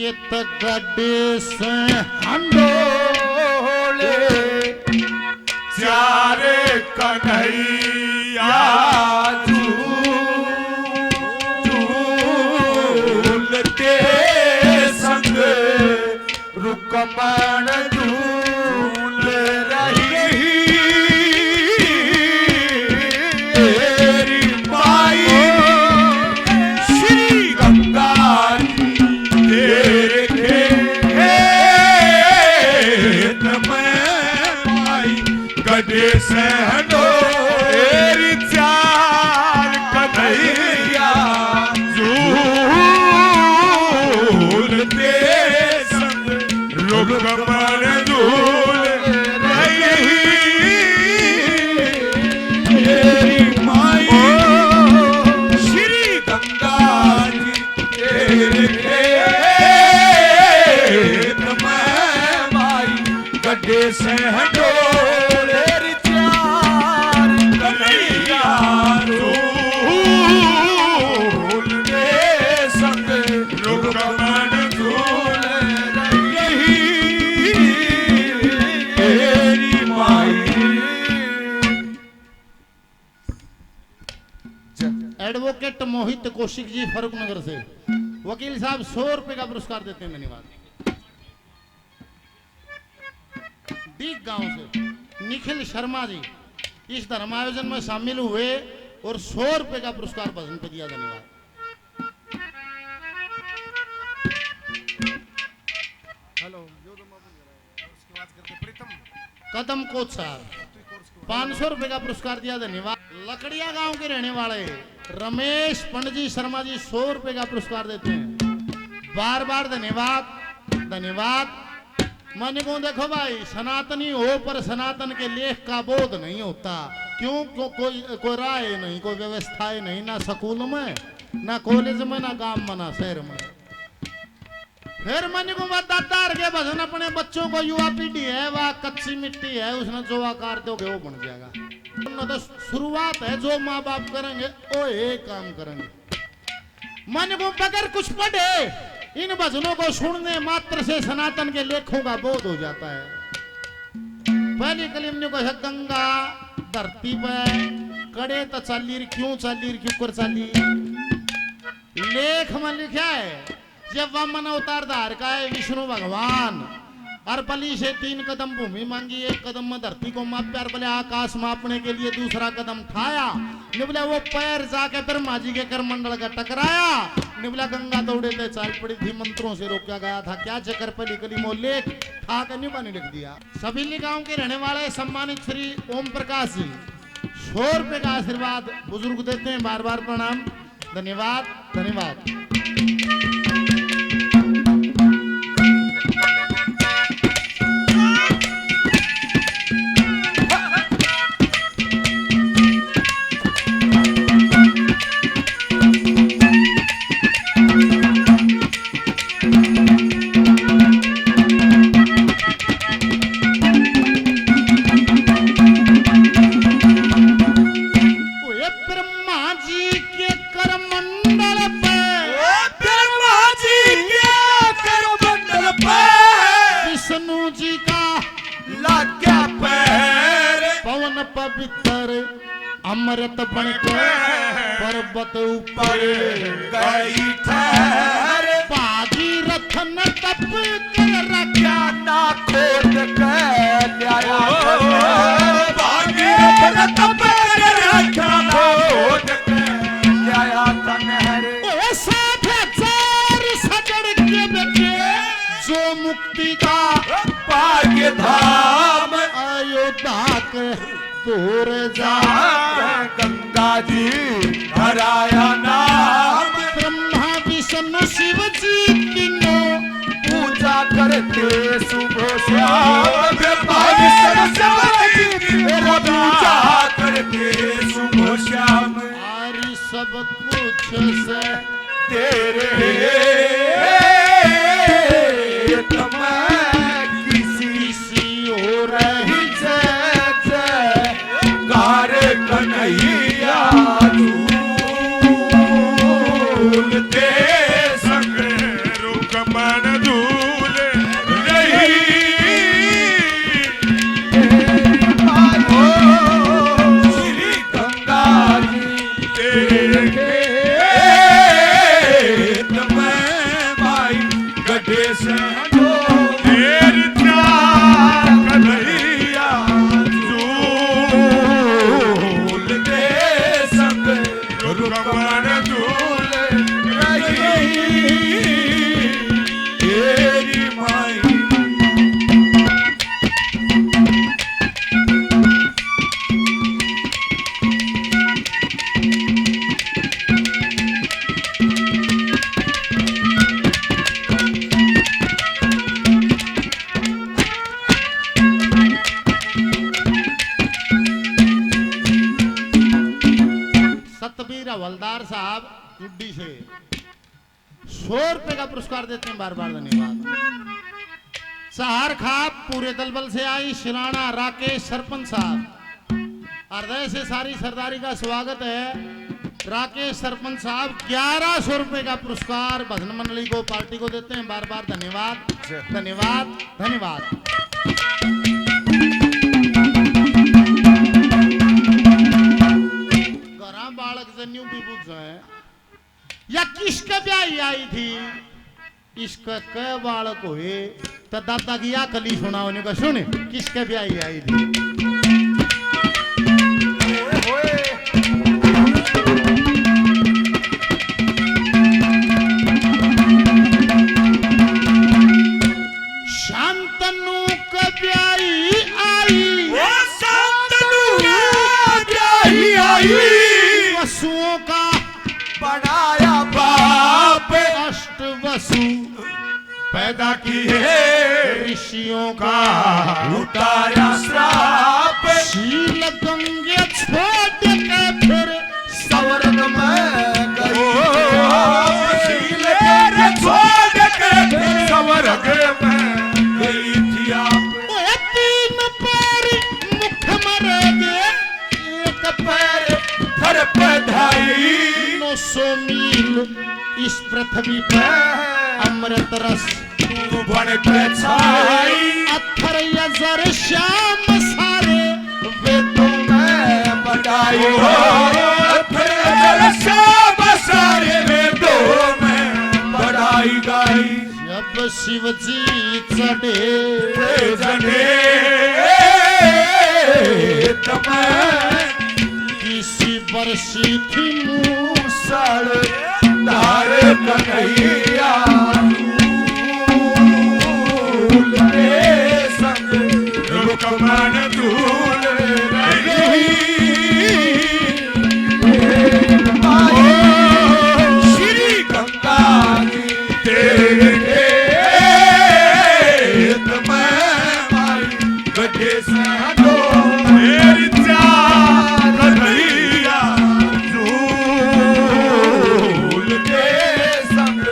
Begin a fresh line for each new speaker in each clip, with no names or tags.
ये तो गड्ढे से हंडोले
चारे कन्हैया झूलते संग रुकमण झूल रही तेरी माई श्री गंगा जी तेरे खेत में माई गड्ढे से हंडोले चार कन्हैया झूलते संग रुकमण झूल रही तेरी माई श्री गंगा जी तेरे खेत में माई गड्ढे से हंडोले चार कन्हैया झूलते संग रुकमण झूल रही तेरी माई।
एडवोकेट मोहित कौशिक जी फरूखनगर से वकील साहब 100 रुपए का पुरस्कार देते हैं। धन्यवाद। डीग गांव से निखिल शर्मा जी इस धर्म आयोजन में शामिल हुए और 100 रुपए का पुरस्कार भजन पे दिया। धन्यवाद।
हेलो
कदम कोच साहब 500 रुपए का पुरस्कार दिया। धन्यवाद। लकड़िया गांव के रहने वाले रमेश पंडजी शर्मा जी 100 रुपए का पुरस्कार देते हैं। बार बार धन्यवाद धन्यवाद। मैंने को देखो भाई सनातनी हो पर सनातन के लेख का बोध नहीं होता। क्यों कोई राय नहीं, कोई व्यवस्था नहीं, ना स्कूल में ना कॉलेज में ना गांव में ना शहर में। फिर मैंने को बताता के भजन अपने बच्चों को युवा पीढ़ी है वह कच्ची मिट्टी है उसने जो आकार दोगे वो बन जाएगा। तो शुरुआत है जो माँ बाप करेंगे वो एक काम करेंगे। मन को बगैर कुछ पढ़े इन भजनों को सुनने मात्र से सनातन के लेखों का बोध हो जाता है। पहली कलीम ने कहा गंगा धरती पे कड़े तो चाली क्यों कर चाली। लेख में लिखा है जब वामन अवतार धार का है विष्णु भगवान और बलि से 3 कदम भूमि मांगी, 1 कदम में धरती को मापा और बोले आकाश मापने के लिए दूसरा कदम उठाया। निबला वो पैर जाके ब्रह्मा जी के करमंडल का टकराया। निबला गंगा दौड़े चाल पड़ी थी, मंत्रों से रोका गया था। क्या चक्कर पली कलीमो लेख ठा कर निबानी लिख दिया। सभी गांव के रहने वाले सम्मानित श्री ओम प्रकाश जी 100 रुपए का आशीर्वाद बुजुर्ग देते हैं। बार बार प्रणाम। धन्यवाद धन्यवाद। अमृत बनकर पर्वत ऊपर
गई ठहर
भागीरथ न तप कर रखा
ना खोद कर ल्याया भागीरथ न तप कर रखा ना खोद कर ल्याया कन्हर।
60,000 सजड़ के बेटे जो मुक्ति का
भाग्य धाम
अयोध्या के दूर जा
गंगा जी हराया नाम
ब्रह्मा विष्णु शिव जी तीनों
पूजा करते सुबह शाम ब्रह्मा विष्णु शिव जी पूजा करते सुबह शाम।
हरि सब कुछ से
तेरे
किसी और ही
कन्हैया झूलते संग रुकमण से दो तेरी त्याग कन्हैया झूल दे संग रुकमन झूल रही तेरी माई
सतबीर हवलदार साहब गुड्डी से 100 रुपए का पुरस्कार देते हैं, बार बार धन्यवाद। सहार खाप पूरे दलबल से आई शिराना राकेश सरपंच साहब, हृदय से सारी सरदारी का स्वागत है। राकेश सरपंच साहब 1100 रुपए का पुरस्कार भजन मंडली को पार्टी को देते हैं, बार बार धन्यवाद धन्यवाद धन्यवाद। घरा बालक जन्यू भी पूछ है या किसके ब्याही आई थी, इसका क बालक हुए तो दादा की या कली सुना होने का सुने किसके ब्याही आई थी। शांतनु का ब्याही आई,
शांतनु ब्याही आई,
वसुओं का
बनाया बाप,
अष्ट वसु
पैदा किए
ऋषियों का
उतारा श्राप,
शील गंगे छोड़ के फिर
स्वर्ग में गई शील गंगे छोड़ के फिर स्वर्ग में गई थी आप।
वो तीन पैर मुख मरेगे, एक पैर
थर पधाई
900 मील इस पृथ्वी पर अमृत रस
तू बन के छाई,
अथर यजर श्याम सारे
वेदों में बटाई हो, अथर यजर श्याम सारे वेदों में बटाई गाई।
जब शिव जी चढ़े
जने तमें
किसी बरसी थी
मूसल धार कन्हैया झूल दे संग रुकमन झूल रही श्री गंगा जी तेरे खेत में माई गड्ढे से दो तेरी त्याग कन्हैया झूल दे संग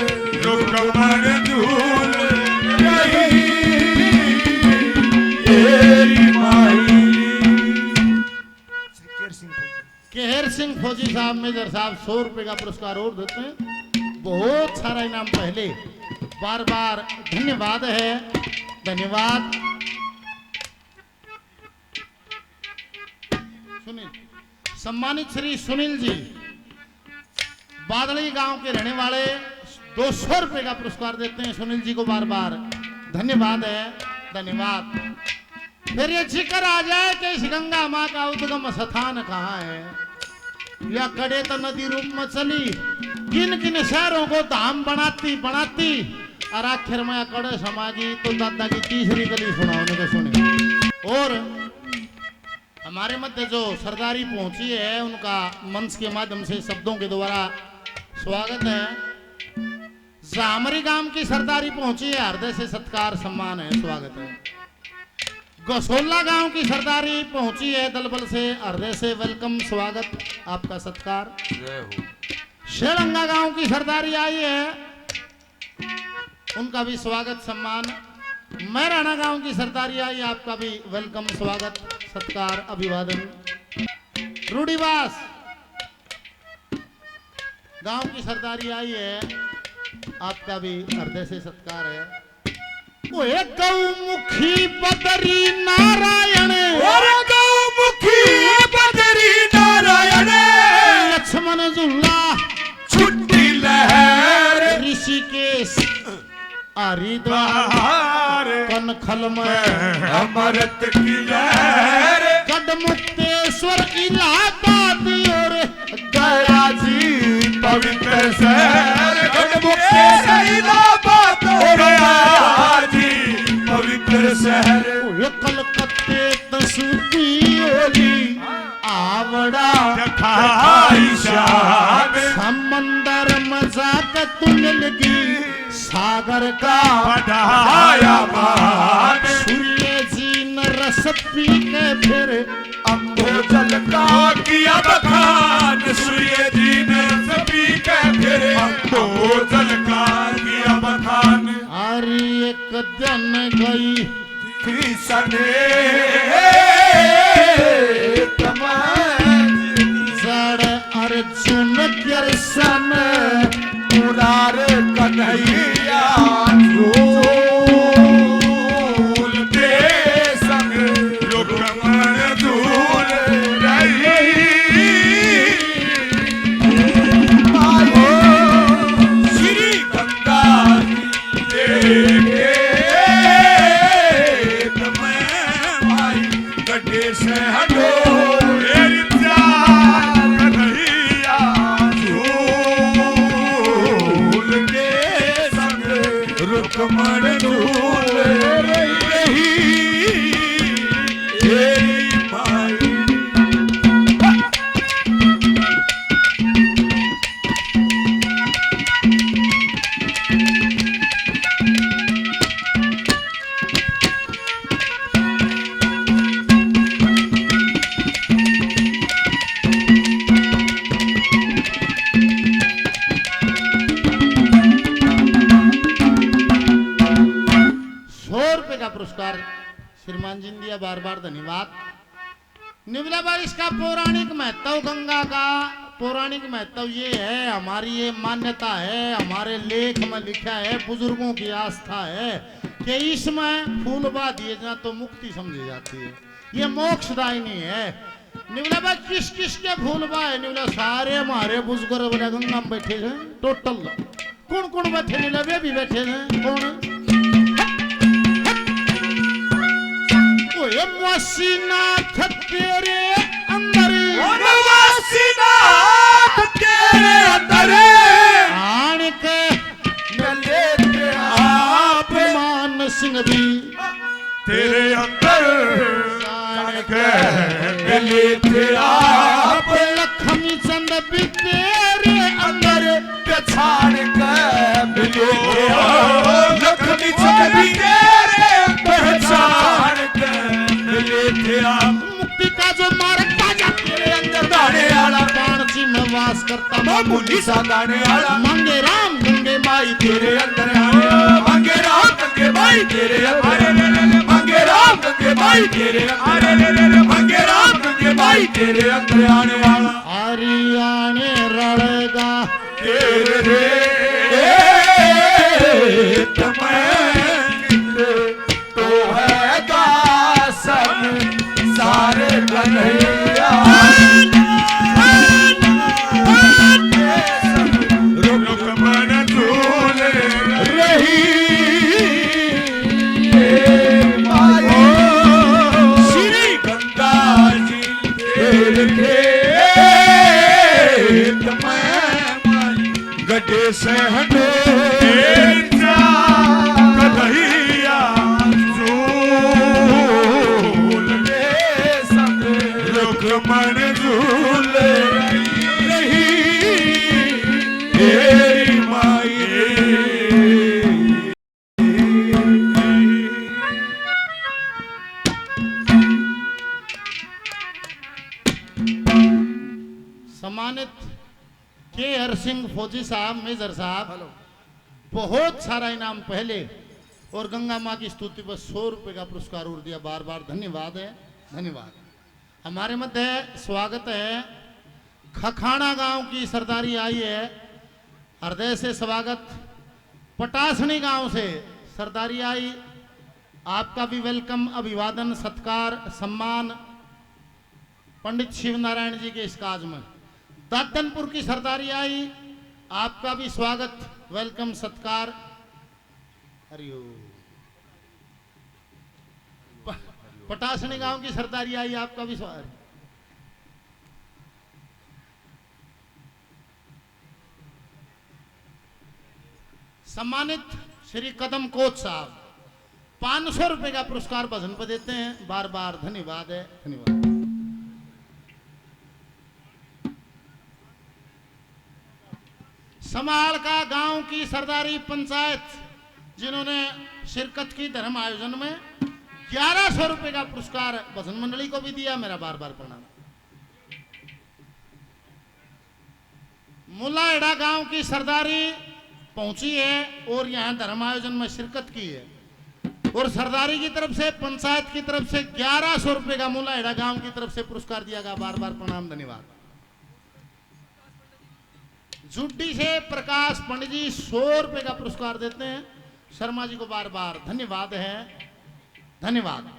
रुकमन झूल रही तेरी माई।
केहर सिंह फौजी साहब मेजर साहब 100 रुपए का पुरस्कार और देते हैं, बहुत सारा इनाम पहले, बार बार धन्यवाद है धन्यवाद। सुनील सम्मानित श्री सुनील जी बादली गांव के रहने वाले 200 रुपए का पुरस्कार देते हैं, सुनील जी को बार बार धन्यवाद है धन्यवाद। फिर ये जिक्र आ जाए कि इस गंगा माँ का उद्गम स्थान कहाँ है, या कड़े तो नदी रूप में चली किन किन शहरों को धाम बनाती बनाती और आखिर में कड़े समागी तो दादा की तीसरी गली सुना उन्हें को सुने। और हमारे मध्य जो सरदारी पहुंची है उनका मंच के माध्यम से शब्दों के द्वारा स्वागत है। जामरी गांव की सरदारी पहुंची है, हृदय से सत्कार सम्मान है स्वागत है। गसोला गांव की सरदारी पहुंची है दलबल से, हृदय से वेलकम स्वागत आपका सत्कार। शेरंगा गांव की सरदारी आई है, उनका भी स्वागत सम्मान। मैराना गांव की सरदारी आई, आपका भी वेलकम स्वागत सत्कार अभिवादन। रूढ़ीवास गांव की सरदारी आई है, आपका भी हृदय से सत्कार है। ओए गौमुखी बदरी नारायण,
गौमुखी बदरी नारायण,
लक्ष्मण झूला
छुट्टी लहर
ऋषिकेश हरिद्वार कनखल में
अमृत की लहर
गढ़मुक्तेश्वर इलाहाबाद और
गया जी पवित्र शहर गढ़मुक्तेश्वर इलाहाबाद गया जी पवित्र शहर
कलकत्ते तसूती होली आवड़ा
खाई शान
समंदर मजाक तुम लगी सागर का
बढ़ाया मान
सूर्य जी न रस पी के फिर
अम्बोजल का किया बखान सूर्य जी ने सभी के फिर अम्बोजल का किया बखान
हर एक दिन गई
सने
जड़ अर्जुन दर्शन
मुरार कन्हैया झूल के संग रुक्मण झूल रही श्री गंगा जी गड्ढे से हटो मेरी प्यार कन्हैया झूल के संग रुक्मण झूल रही मेरी माई
पुरस्कार श्रीमान जी ने दिया, बार बार धन्यवाद। निवला भाई इसका पौराणिक महत्व, गंगा का पौराणिक महत्व ये है, हमारी ये मान्यता है, हमारे लेख में लिखा है, बुजुर्गों की आस्था है कि इसमें फूलबा दिए जा तो मुक्ति समझी जाती है, ये मोक्षदायिनी है। निवला भाई किस किस के फूलबा है? निवला सारे हमारे बुजुर्ग बोला गंगा में बैठे हैं टोटल। कौन कौन बैठे? निवला वे भी बैठे हैं। कौन? वासीनाथ तेरे अंदर,
वासीनाथ तेरे अंदर
आन के
गले के आप
मान सिंह भी
तेरे अंदर आन के गले के आप
लक्ष्मी चंद भी तेरे अंदर
पछाड़ के मिले लक्ष्मी चंद भी तेरे पहचान के
मुक्ति का जो मार्ग बाजा तेरे अंदर
गाने वाला
पाणसी में वास करता
मामूली सा गाने वाला
मांगे राम गंगे माई
तेरे अंदर मांगे राम गंगे माई तेरे अंदर मांगे राम गंगे माई तेरे अंदर मांगे राम गंगे माई तेरे अंदर आने वाला
हरियाणे रड़ेगा
तेरे रे तो है दासन सारे कन्हैया रुक्मण झूल रही श्री गंगा जी खेत में गड्ढे से हटो कन्हैया झूल के संग रुक्मण झूल रही तेरी माई
सम्मानित के हर सिंह फौजी साहब, मेजर साहब, बहुत सारा इनाम पहले और गंगा माँ की स्तुति पर 100 रुपए का पुरस्कार और दिया, बार बार धन्यवाद है, धन्यवाद। हमारे मध्य स्वागत है, खखाना गांव की सरदारी आई है, हृदय से स्वागत। पटासनी गांव से सरदारी आई, आपका भी वेलकम, अभिवादन, सत्कार, सम्मान पंडित शिव नारायण जी के इस काज में। दादनपुर की सरदारी आई, आपका भी स्वागत, वेलकम, सत्कार। हरिओ पटासनी गांव की सरदारी आई, आपका भी स्वागत। सम्मानित श्री कदम कोच साहब 500 रुपए का पुरस्कार भजन पर देते हैं, बार बार धन्यवाद है, धन्यवाद। समाल का गांव की सरदारी पंचायत जिन्होंने शिरकत की धर्म आयोजन में 1100 रुपए का पुरस्कार भजन मंडली को भी दिया, मेरा बार बार प्रणाम। मुलाहेड़ा गांव की सरदारी पहुंची है और यहां धर्म आयोजन में शिरकत की है और सरदारी की तरफ से पंचायत की तरफ से 1100 रुपए का मुलाहेड़ा गांव की तरफ से पुरस्कार दिया गया, बार बार प्रणाम, धन्यवाद। जुड्डी से प्रकाश पंडित जी 100 रुपए का पुरस्कार देते हैं, शर्मा जी को बार बार धन्यवाद है, धन्यवाद।